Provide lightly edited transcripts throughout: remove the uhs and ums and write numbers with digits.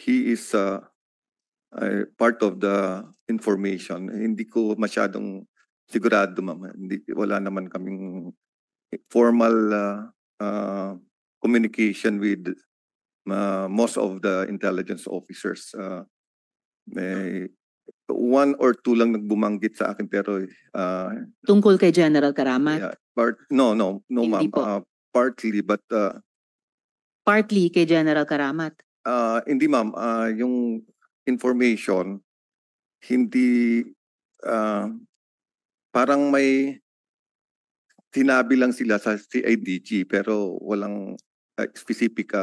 he is part of the information. Hindi ko masyadong sigurado, ma'am. Wala naman kaming formal communication with most of the intelligence officers. May one or two lang nagbumanggit sa akin pero Tungkol kay General Karamat? yeah, no, Hindi ma'am. po. Partly, but Partly kay General Karamat? hindi, ma'am. Yung information, hindi parang may sinabi lang sila sa CIDG pero walang specific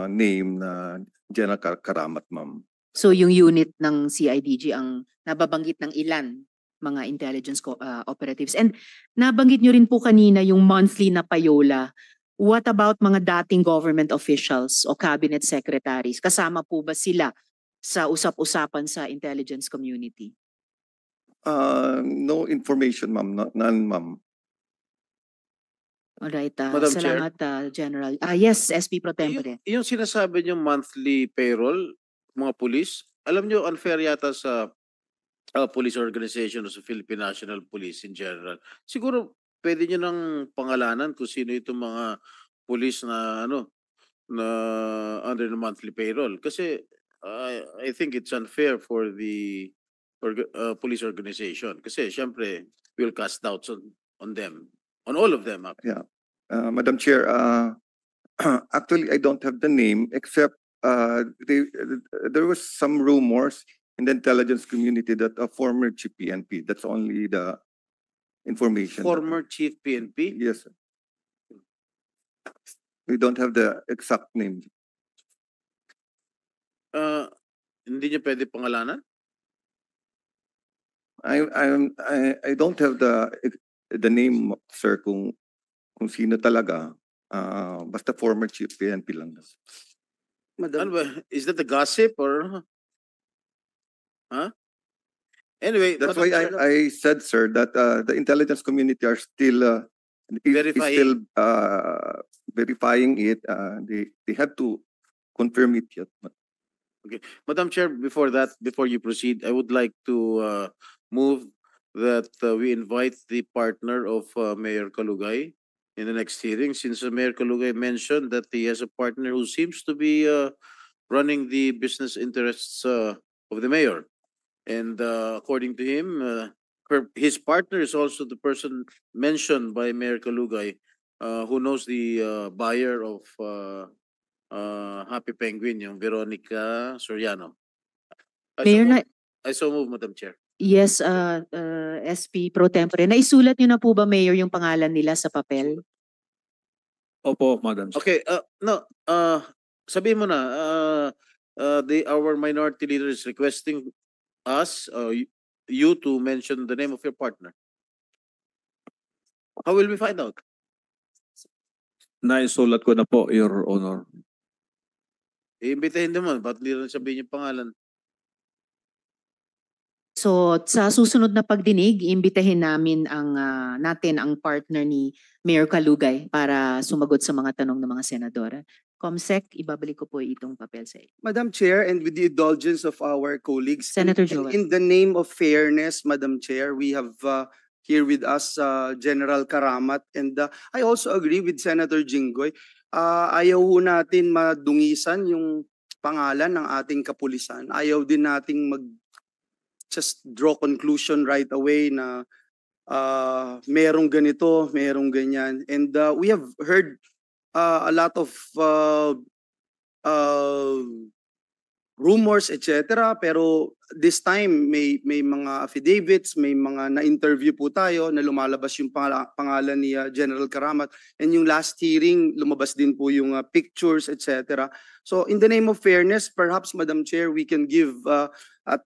name na General Karamat, ma'am. So yung unit ng CIDG ang nababanggit ng ilan mga intelligence operatives. And nabanggit nyo rin po kanina yung monthly na payola. What about mga dating government officials o cabinet secretaries? Kasama po ba sila sa usap-usapan sa intelligence community? No information, ma'am. None, ma'am. Alright, Madam Chair. salamat General. Yes, SP Pro Tempore. Yung sinasabi niyo monthly payroll, mga pulis, alam niyo unfair yata sa police organization o sa Philippine National Police in general. Siguro pwede niyo nang pangalanan kung sino itong mga pulis na na under the monthly payroll. Kasi I think it's unfair for the police organization. Kasi syempre we'll cast doubts on them. On all of them. Yeah. Madam Chair, actually, I don't have the name except there was some rumors in the intelligence community that a former chief PNP, that's only the information. Former chief PNP? Yes, sir. We don't have the exact name. Hindi niyo pwede pangalanan? I don't have the name, sir, kung sino talaga. Basta former chief PNP lang. Madam, is that the gossip or? Huh? Anyway, that's why I said, sir, that the intelligence community are still verifying. Verifying it. They have to confirm it yet. Okay, Madam Chair, before you proceed, I would like to move that we invite the partner of Mayor Kalugay in the next hearing, since Mayor Kalugay mentioned that he has a partner who seems to be running the business interests of the mayor. And according to him, his partner is also the person mentioned by Mayor Kalugay, who knows the buyer of Happy Penguin, yung Veronica Soriano. Mayor, I so move, Madam Chair. Yes, SP Pro Tempore. Naisulat niyo na po ba, Mayor, yung pangalan nila sa papel? Opo, Madam Chair. Okay, sabihin mo na, our minority leader is requesting us, you to mention the name of your partner. How will we find out? Naisulat ko na po, Your Honor. Iimbitahin naman, ba't hindi rin sabihin yung pangalan? So sa susunod na pagdinig, iimbitahin namin natin ang partner ni Mayor Kalugay para sumagot sa mga tanong ng mga senadora. Comsec, ibabalik ko po itong papel sa iyo. Madam Chair, and with the indulgence of our colleagues, Senator Joel. in the name of fairness, Madam Chair, we have here with us General Karamat, and I also agree with Senator Jinggoy. Ayaw ho natin madungisan yung pangalan ng ating kapulisan. Ayaw din nating just draw conclusion right away na merong ganito, merong ganyan. And we have heard a lot of rumors, etc. Pero this time may mga affidavits, may mga na-interview po tayo na lumalabas yung pangalan ni General Karamat. And yung last hearing, lumabas din po yung pictures, etc. So in the name of fairness, perhaps, Madam Chair, we can give a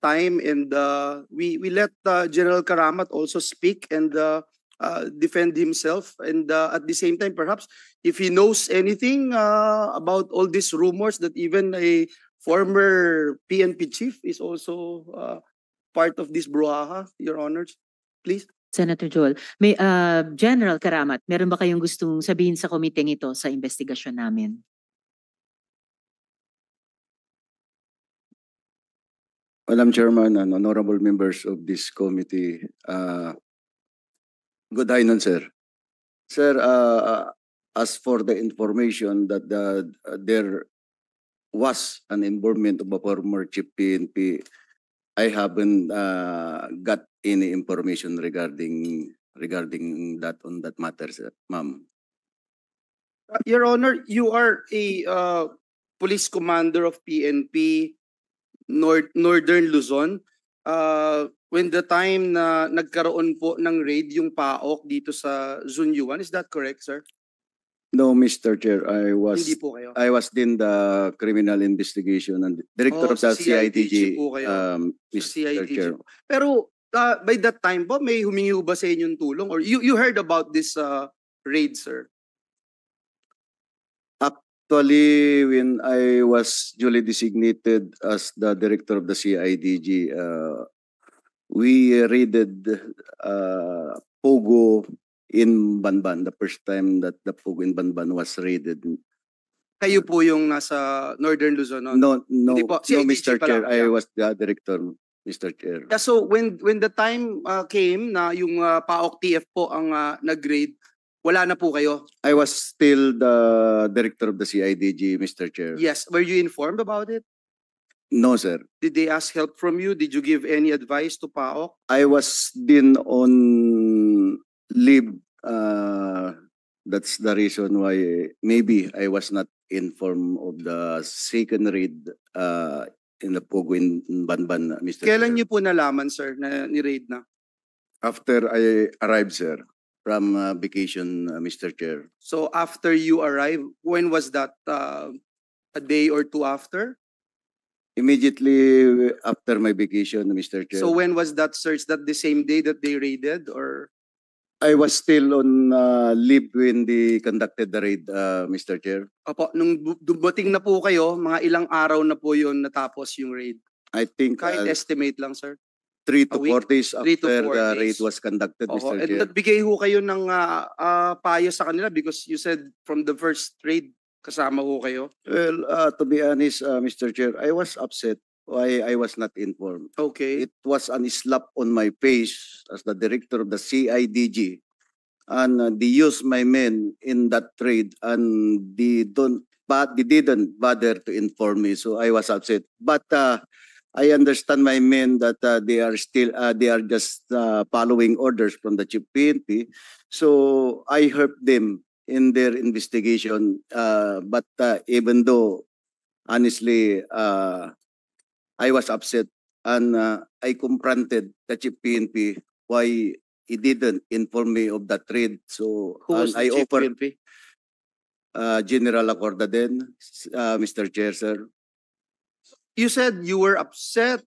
time and we let General Karamat also speak and defend himself. And at the same time, perhaps, if he knows anything about all these rumors that even a former PNP chief is also part of this brouhaha, Your Honors, please. Senator Joel, may General Karamat, meron ba kayong gustong sabihin sa komiteng ito sa investigasyon namin? Madam Chairman and honorable members of this committee, good afternoon, sir. Sir, as for the information that there was an involvement of a former chief PNP, I haven't got any information regarding that on that matter, sir, ma'am. Your Honor, you are a police commander of PNP Northern Luzon. When the time na nagkaroon po ng raid yung PAOK dito sa Zunyuan, is that correct, sir? No, Mr. Chair, Hindi po kayo. I was in the criminal investigation and director of sa the CIDG, po kayo. Mr. CIDG Chair. po. Pero by that time po, may humingi ba sa inyong tulong? Or you heard about this raid, sir? Actually, when I was duly designated as the director of the CIDG, we raided Pogo in Banban, the first time that the Pogo in Banban was raided. Kayo po yung nasa Northern Luzon? No, Hindi po. CIDG Mr. pa Chair, lang, I yeah. was the director, Mr. Chair. Yeah, so when the time came na yung PAOK TF po ang nag-raid, wala na po kayo? I was still the director of the CIDG, Mr. Chair. Yes. Were you informed about it? No, sir. Did they ask help from you? Did you give any advice to PAOK? I was then on leave. That's the reason why maybe I was not informed of the second raid in the Pogo in Banban, Mr. Kailan Chair. niyo po nalaman, sir, na ni-raid na? After I arrived, sir, from vacation, Mr. Chair. So after you arrived, when was that? A day or two after? Immediately after my vacation, Mr. Chair. So when was that search? That the same day that they raided, or? I was still on leave when they conducted the raid, Mr. Chair. Opo, nung dumating na po kayo, mga ilang araw na po yun natapos yung raid? I think Kahit estimate lang, sir. 3 to a week? 4 days 3 to after 4 the days. raid was conducted, Oo, Mr. and Chair. nagbigay ho kayo ng payo sa kanila because you said from the first raid, kasama ho kayo? Well, to be honest, Mr. Chair, I was upset why I was not informed. Okay. It was a slap on my face as the director of the CIDG, and they used my men in that trade, and they didn't bother to inform me, so I was upset. But I understand my men that they are just following orders from the chief PNP, so I helped them in their investigation. But even though, honestly, I was upset, and I confronted the chief PNP why he didn't inform me of that trade. So Who was the I chief offered PNP? General Acordaden, Mr. Chair, sir. You said you were upset.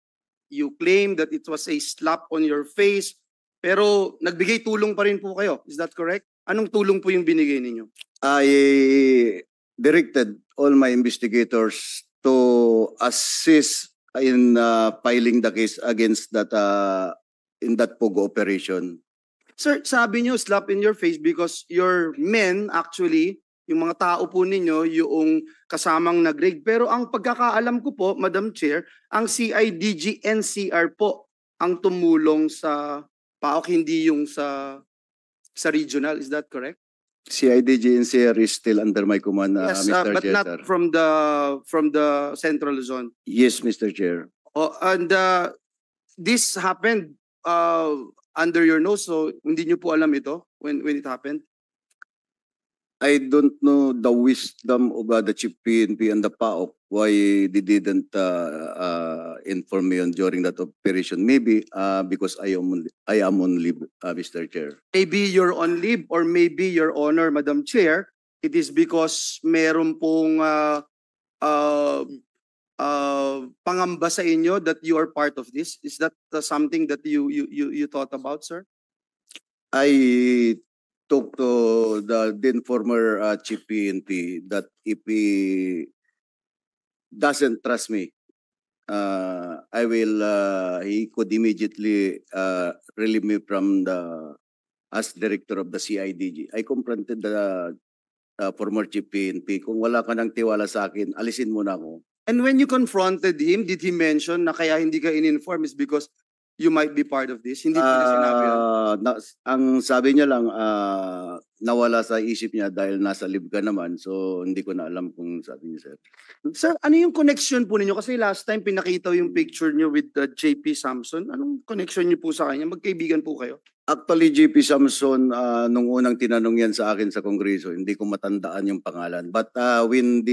You claimed that it was a slap on your face. Pero nagbigay tulong pa rin po kayo. Is that correct? Anong tulong po yung binigay ninyo? I directed all my investigators to assist in filing the case against that in that Pogo operation. Sir, sabi nyo slap in your face because your men actually, yung mga tao po ninyo, yung kasamang nag-raid. Pero ang pagkakaalam ko po, Madam Chair, ang CIDG NCR po ang tumulong sa PAOK, hindi yung sa regional. Is that correct? CIDG NCR is still under my command, Yes, Mr. but Chair, not sir. from the central zone. Yes, Mr. Chair. Oh, and this happened under your nose, so hindi nyo po alam ito when it happened? I don't know the wisdom of the chief PNP and the PAOK why they didn't inform me on during that operation. Maybe because I am on leave, Mr. Chair. Maybe you're on leave or maybe, Your Honor, Madam Chair, it is because meron pong pangamba sa inyo that you are part of this. Is that something that you thought about, sir? I talked to the then former chief PNP that if he doesn't trust me, he could immediately relieve me from as director of the CIDG. I confronted the former chief PNP, kung wala ka ng tiwala sa akin, alisin mo na ako. And when you confronted him, did he mention na kaya hindi ka in-inform is because you might be part of this? Hindi po niya sinabi yun. Ang sabi niya lang, nawala sa isip niya dahil nasa live ka naman. So, hindi ko na alam kung sabi niya, sir. Sir, ano yung connection po ninyo? Kasi last time pinakita yung picture niyo with JP Samson. Anong connection niyo po sa kanya? Magkaibigan po kayo? Actually, JP Samson, nung unang tinanong yan sa akin sa Kongreso, hindi ko matandaan yung pangalan. But when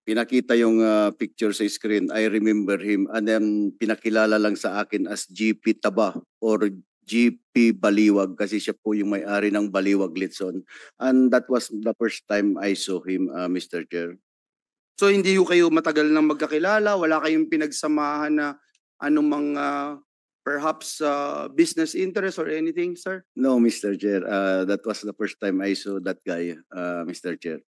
pinakita yung picture sa screen, I remember him. And then pinakilala lang sa akin as GP Taba or GP Baliwag kasi siya po yung may-ari ng Baliwag Litson. And that was the first time I saw him, Mr. Chair. So hindi ko kayo matagal nang magkakilala? Wala kayong pinagsamahan na anumang perhaps business interest or anything, sir? No, Mr. Chair. That was the first time I saw that guy, Mr. Chair.